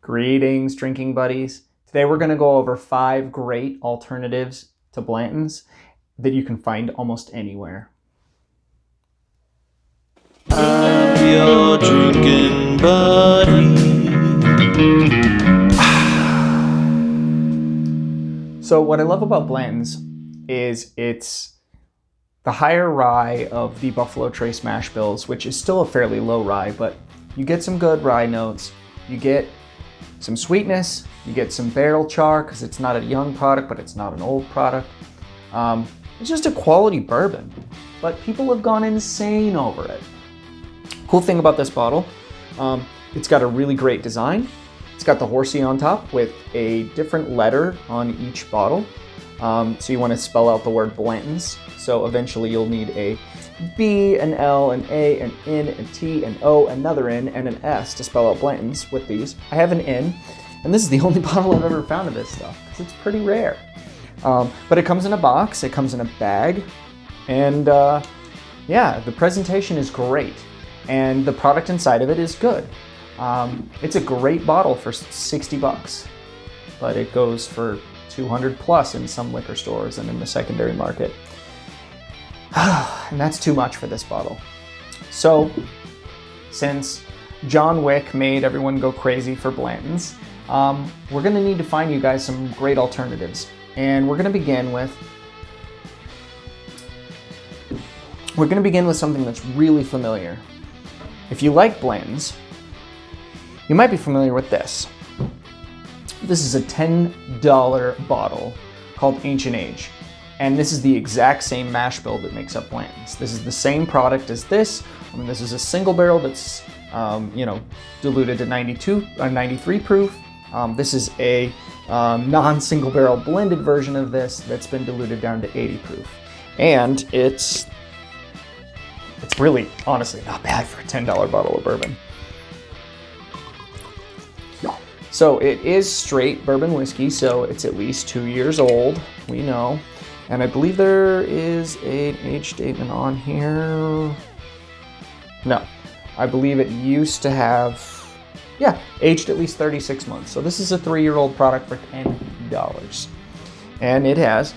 Greetings, drinking buddies. Today we're going to go over 5 great alternatives to Blantons that you can find almost anywhere. I'm your drinking buddy. So what I love about Blantons is it's the higher rye of the Buffalo Trace mash bills, which is still a fairly low rye, but you get some good rye notes. You get some sweetness, you get some barrel char because it's not a young product, but it's not an old product. It's just a quality bourbon, but people have gone insane over it. Cool thing about this bottle, it's got a really great design. It's got the horsey on top with a different letter on each bottle. So you want to spell out the word Blantons. So eventually you'll need a B, an L, an A, an N, a T, an O, another N, and an S to spell out Blantons with these. I have an N, and this is the only bottle I've ever found of this stuff, because it's pretty rare. But it comes in a box, it comes in a bag, and yeah, the presentation is great, and the product inside of it is good. It's a great bottle for 60 bucks, but it goes for 200 plus in some liquor stores and in the secondary market. And that's too much for this bottle. So, since John Wick made everyone go crazy for Blantons, we're gonna need to find you guys some great alternatives. And we're gonna begin with something that's really familiar. If you like Blantons, you might be familiar with this. This is a $10 bottle called Ancient Age. And this is the exact same mash bill that makes up Blanton's. This is the same product as this. This is a single barrel that's diluted to 93 proof. This is a non-single barrel blended version of this that's been diluted down to 80 proof. And it's really, honestly, not bad for a $10 bottle of bourbon. So it is straight bourbon whiskey, so it's at least 2 years old, we know. And I believe there is an age statement on here. No, I believe it used to have, aged at least 36 months. So this is a 3-year-old product for $10. And it has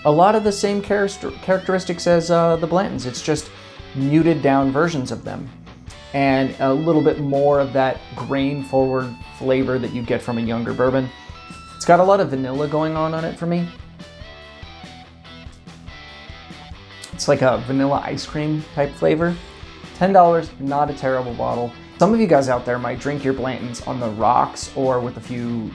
a lot of the same characteristics as the Blantons. It's just muted down versions of them. And a little bit more of that grain-forward flavor that you get from a younger bourbon. It's got a lot of vanilla going on it for me. It's like a vanilla ice cream type flavor. $10, not a terrible bottle. Some of you guys out there might drink your Blantons on the rocks or with a few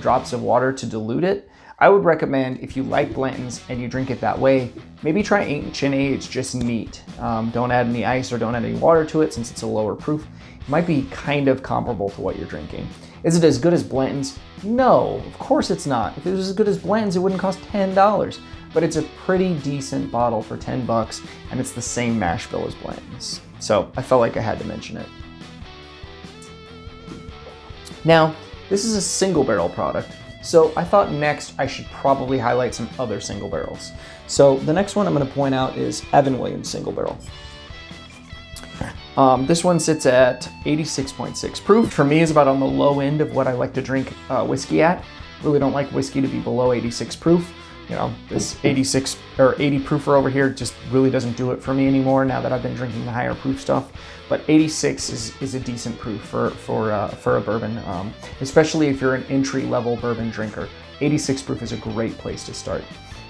drops of water to dilute it. I would recommend, if you like Blantons and you drink it that way, maybe try Ancient Age just neat. Don't add any ice or don't add any water to it since it's a lower proof. It might be kind of comparable to what you're drinking. Is it as good as Blanton's? No, of course it's not. If it was as good as Blanton's, it wouldn't cost $10. But it's a pretty decent bottle for 10 bucks, and it's the same mash bill as Blanton's. So I felt like I had to mention it. Now, this is a single barrel product. So I thought next I should probably highlight some other single barrels. So the next one I'm going to point out is Evan Williams single barrel. This one sits at 86.6 proof. For me, is about on the low end of what I like to drink whiskey at. Really don't like whiskey to be below 86 proof. You know, this 86 or 80 proofer over here just really doesn't do it for me anymore now that I've been drinking the higher proof stuff. But 86 is a decent proof for a bourbon, especially if you're an entry-level bourbon drinker. 86 proof is a great place to start.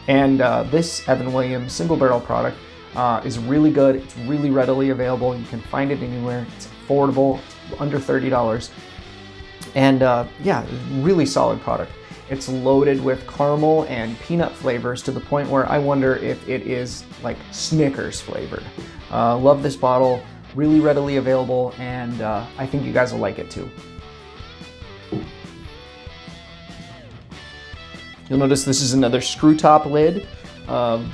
And this Evan Williams single barrel product is really good. It's really readily available. You can find it anywhere. It's affordable, under $30. And yeah, really solid product. It's loaded with caramel and peanut flavors to the point where I wonder if it is like Snickers flavored. Love this bottle, really readily available, and I think you guys will like it too. You'll notice this is another screw top lid.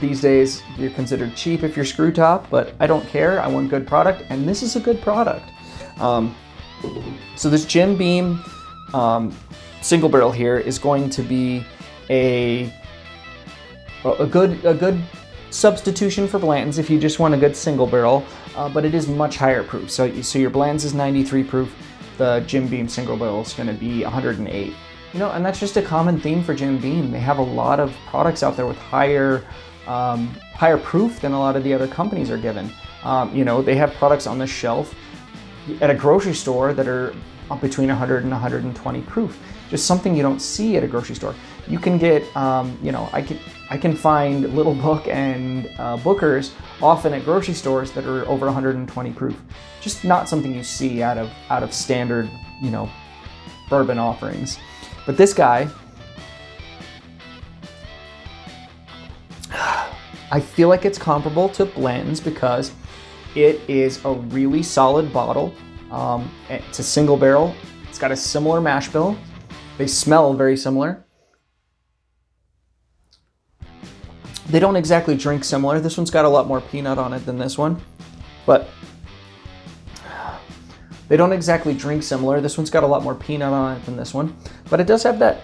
These days, you're considered cheap if you're screw top, but I don't care. I want good product, and this is a good product. So this Jim Beam single barrel here is going to be a good substitution for Blanton's if you just want a good single barrel. but it is much higher proof. So your Blanton's is 93 proof. The Jim Beam single barrel is going to be 108. You know, and that's just a common theme for Jim Beam. They have a lot of products out there with higher proof than a lot of the other companies are given. You know, they have products on the shelf at a grocery store that are between 100 and 120 proof. Just something you don't see at a grocery store. You can get, you know, I can find Little Book and Booker's often at grocery stores that are over 120 proof. Just not something you see out of standard, you know, bourbon offerings. But this guy, I feel like it's comparable to Blanton's because it is a really solid bottle. It's a single barrel. It's got a similar mash bill. They smell very similar. They don't exactly drink similar. This one's got a lot more peanut on it than this one, but they don't exactly drink similar. This one's got a lot more peanut on it than this one, but it does have that.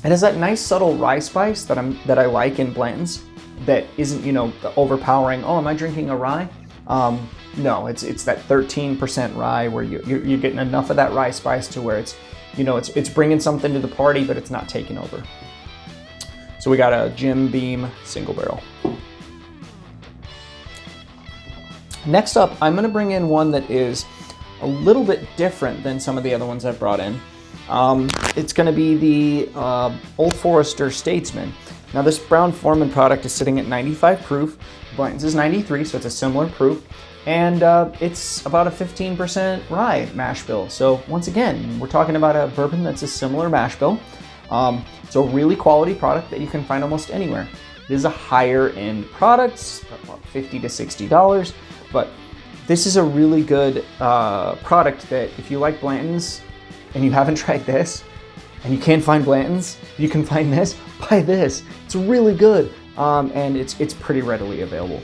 It has that nice subtle rye spice that I like in Blanton's. That isn't, you know, the overpowering. Oh, am I drinking a rye? No, it's that 13% rye where you're getting enough of that rye spice to where it's, you know, it's bringing something to the party, but it's not taking over. So we got a Jim Beam single barrel. Next up, I'm going to bring in one that is a little bit different than some of the other ones I've brought in. It's going to be the Old Forester Statesman. Now this Brown Forman product is sitting at 95 proof. Blanton's is 93, so it's a similar proof. And it's about a 15% rye mash bill. So once again, we're talking about a bourbon that's a similar mash bill. It's a really quality product that you can find almost anywhere. It is a higher end product, about $50 to $60, but this is a really good product that if you like Blanton's and you haven't tried this, and you can't find Blanton's, you can find this, buy this. It's really good, and it's pretty readily available.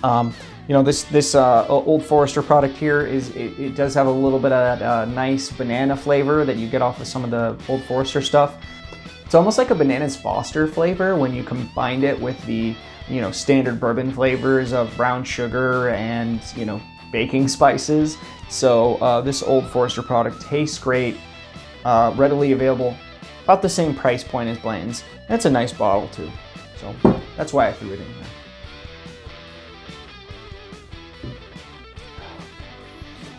You know, this Old Forester product here it does have a little bit of that nice banana flavor that you get off of some of the Old Forester stuff. It's almost like a Bananas Foster flavor when you combine it with the, you know, standard bourbon flavors of brown sugar and, you know, baking spices. So this Old Forester product tastes great, readily available, about the same price point as Blanton's. And it's a nice bottle too. So that's why I threw it in here.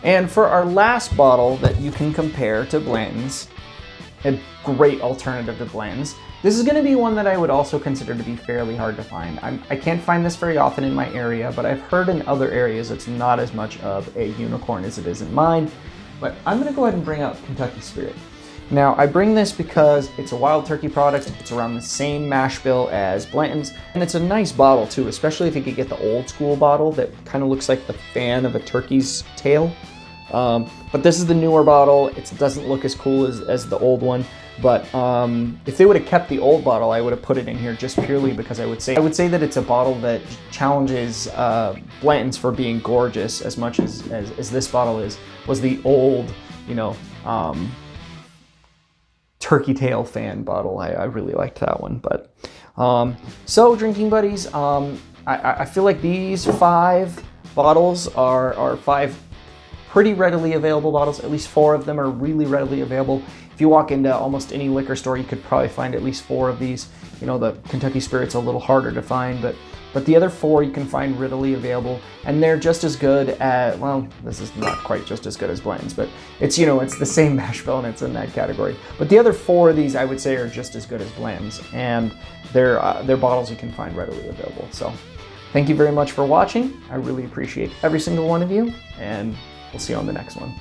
And for our last bottle that you can compare to Blanton's, a great alternative to Blanton's, this is going to be one that I would also consider to be fairly hard to find. I can't find this very often in my area, but I've heard in other areas it's not as much of a unicorn as it is in mine. But I'm going to go ahead and bring out Kentucky Spirit. Now, I bring this because it's a Wild Turkey product. It's around the same mash bill as Blanton's, and it's a nice bottle too, especially if you could get the old school bottle that kind of looks like the fan of a turkey's tail. But this is the newer bottle. It doesn't look as cool as the old one, but if they would have kept the old bottle, I would have put it in here just purely because I would say that it's a bottle that challenges Blanton's for being gorgeous as much as this bottle was the old, you know, turkey tail fan bottle. I really liked that one. But so drinking buddies, I feel like these 5 bottles are 5 pretty readily available bottles. At least 4 of them are really readily available. If you walk into almost any liquor store, you could probably find at least 4 of these. You know, the Kentucky Spirit's a little harder to find, but the other 4 you can find readily available, and they're just as good at, well, this is not quite just as good as Blanton's, but it's, you know, it's the same mash bill and it's in that category. But the other 4 of these I would say are just as good as Blanton's, and they're bottles you can find readily available. So thank you very much for watching. I really appreciate every single one of you, and we'll see you on the next one.